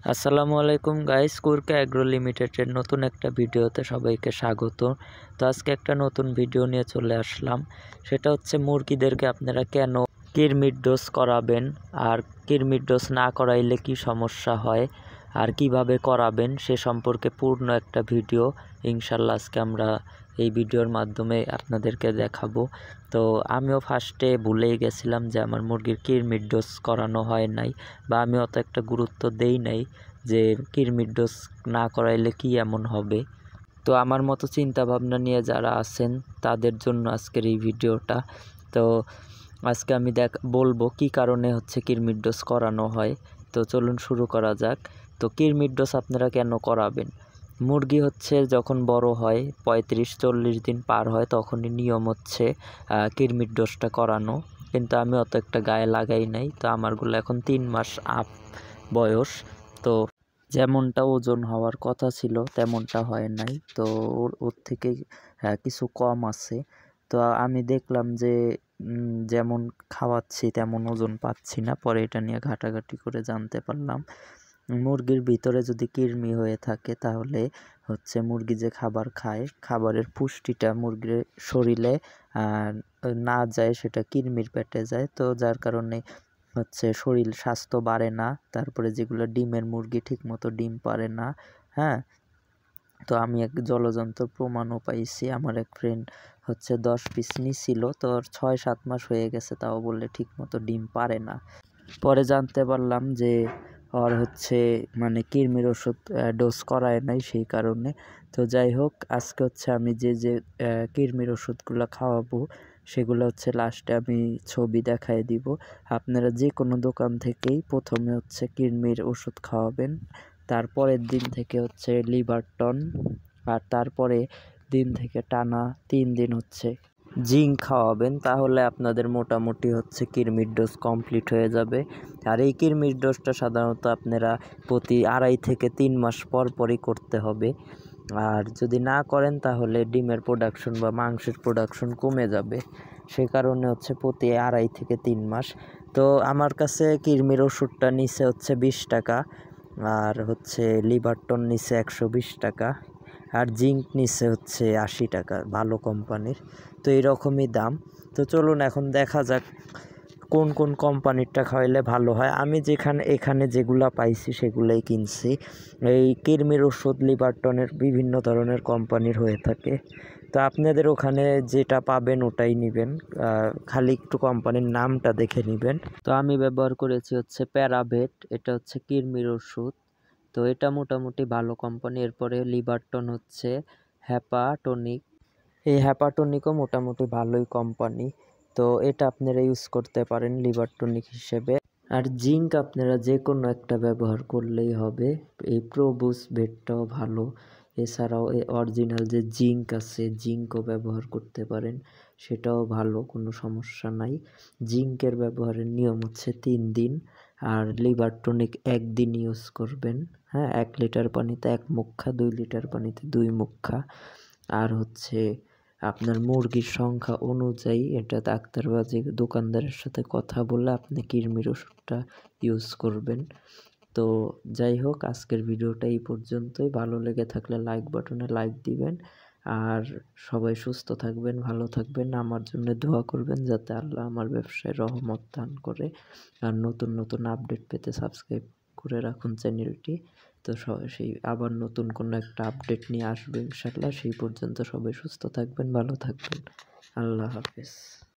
আসসালামু আলাইকুম guys, কুরকা agro লিমিটেডের নতুন একটা ভিডিওতে সবাইকে স্বাগত। তো আজকে একটা নতুন ভিডিও নিয়ে চলে আসলাম। সেটা হচ্ছে মুরগিদেরকে আপনারা কেন কিরমির ডোজ করাবেন, আর কিরমির ডোজ না করাইলে কি সমস্যা হয়, আর কিভাবে করাবেন সে সম্পর্কে পূর্ণ একটা ভিডিও ইনশাল্লাহ আজকে আমরা এই ভিডিওর মাধ্যমে আপনাদেরকে দেখাবো। তো আমিও ফার্স্টে ভুলেই গেছিলাম যে আমার মুরগির কিরমির ডোজ করানো হয় নাই, বা আমি অত একটা গুরুত্ব দেই নাই যে কিরমির ডোজ না করাইলে কি এমন হবে। তো আমার মতো চিন্তা ভাবনা নিয়ে যারা আছেন তাদের জন্য আজকের এই ভিডিওটা। তো আজকে আমি বলবো কি কারণে হচ্ছে কিরমির ডোজ করানো হয়। তো চলুন শুরু করা যাক। তো কিরমির ডোজ আপনারা কেন করাবেন? মুরগি হচ্ছে যখন বড় হয় 35-40 দিন পার হয় তখনই নিয়ম হচ্ছে কিরমির ডোজটা করানো, কিন্তু আমি অত একটা গায়ে লাগাই নাই। তো আমারগুলো এখন 3 মাস আপ বয়স। তো যেমনটা ওজন হওয়ার কথা ছিল তেমনটা হয় নাই, তো ওর থেকে কিছু কম আছে। তো আমি দেখলাম যে যেমন খাওয়াচ্ছি তেমন ওজন পাচ্ছি না। পরে এটা নিয়ে ঘাটাঘাটি করে জানতে পারলাম মুরগির ভিতরে যদি কৃমি হয়ে থাকে তাহলে হচ্ছে মুরগি যে খাবার খায়, খাবারের পুষ্টিটা মুরগির শরীরে না যায়, সেটা কৃমির পেটে যায়। তো যার কারণে হচ্ছে শরীর স্বাস্থ্য বাড়ে না, তারপরে যেগুলো ডিমের মুরগি ঠিক মতো ডিম পারে না। হ্যাঁ, তো আমি এক জলযন্ত্র প্রমাণও পাইছি। আমার এক ফ্রেন্ড হচ্ছে 10 পিস নিছিল, তো ওর 6-7 মাস হয়ে গেছে, তাও বললে ঠিক মতো ডিম পারে না। পরে জানতে পারলাম যে ওর হচ্ছে মানে কৃমির ওষুধ ডোজ করায় নাই সেই কারণে। তো যাই হোক, আজকে হচ্ছে আমি যে কৃমির ওষুধগুলো খাওয়াবো সেগুলো হচ্ছে লাস্টে আমি ছবি দেখায় দিব। আপনারা যে কোনো দোকান থেকেই প্রথমে হচ্ছে কৃমির ওষুধ খাওয়াবেন, তারপরের দিন থেকে হচ্ছে লিভারটন, আর তারপরে দিন থেকে টানা 3 দিন হচ্ছে জিঙ্ক খাওয়াবেন। তাহলে আপনাদের মোটামুটি হচ্ছে কৃমির ডোজ কমপ্লিট হয়ে যাবে। আর এই কৃমির ডোজটা সাধারণত আপনারা প্রতি 2.5 থেকে 3 মাস পর পরই করতে হবে। আর যদি না করেন তাহলে ডিমের প্রোডাকশন বা মাংসের প্রোডাকশন কমে যাবে। সে কারণে হচ্ছে প্রতি 2.5 থেকে 3 মাস। তো আমার কাছে কৃমির ওষুধটা নিচে হচ্ছে 20 টাকা, আর হচ্ছে লিভারটন নিচে 120 টাকা, আর জিঙ্ক নিচে হচ্ছে 80 টাকা ভালো কোম্পানির। তো এইরকমই দাম। তো চলুন এখন দেখা যাক কোন কোন কোম্পানিরটা খাওয়াইলে ভালো হয়। আমি এখানে যেগুলা পাইছি সেগুলাই কিনছি। এই কৃমির ওষুধ লিভারটনের বিভিন্ন ধরনের কোম্পানির হয়ে থাকে। তো আপনাদের ওখানে যেটা পাবেন ওটাই নেবেন, খালি একটু কোম্পানির নামটা দেখে নেবেন। তো আমি ব্যবহার করেছি হচ্ছে প্যারাভেট, এটা হচ্ছে কৃমির ওষুধ। তো এটা মোটামুটি ভালো কোম্পানি। এরপরে লিভারটন হচ্ছে হ্যাপাটনিক, এই হ্যাপাটনিকও মোটামুটি ভালোই কোম্পানি। তো এটা আপনারা ইউজ করতে পারেন লিভারটনিক হিসেবে। আর জিঙ্ক আপনারা যে কোনো একটা ব্যবহার করলেই হবে। এই প্রোবুস ভেটটাও ভালো। এছাড়াও এই অরিজিনাল যে জিঙ্ক আছে জিঙ্কও ব্যবহার করতে পারেন, সেটাও ভালো, কোনো সমস্যা নাই। জিঙ্কের ব্যবহারের নিয়ম হচ্ছে 3 দিন, আর লিভারটনিক 1 দিন ইউজ করবেন। হ্যাঁ, 1 লিটার পানিতে 1 মুখা, 2 লিটার পানিতে 2 মুখা। আর হচ্ছে আপনার মুরগির সংখ্যা অনুযায়ী এটা ডাক্তার বা যে দোকানদারের সাথে কথা বলে আপনি কৃমির ওষুধটা ইউজ করবেন। তো যাই হোক, আজকের ভিডিওটা এই পর্যন্তই। ভালো লেগে থাকলে লাইক বাটনে লাইক দিবেন। আর সবাই সুস্থ থাকবেন, ভালো থাকবেন, আমার জন্য দোয়া করবেন যাতে আল্লাহ আমার ব্যবসায় রহমত দান করে। আর নতুন নতুন আপডেট পেতে সাবস্ক্রাইব করে রাখুন চ্যানেলটি। তো সেই আবার নতুন কোনো একটা আপডেট নিয়ে আসবো ইনশাল্লাহ। সেই পর্যন্ত সবাই সুস্থ থাকবেন, ভালো থাকবেন। আল্লাহ হাফেজ।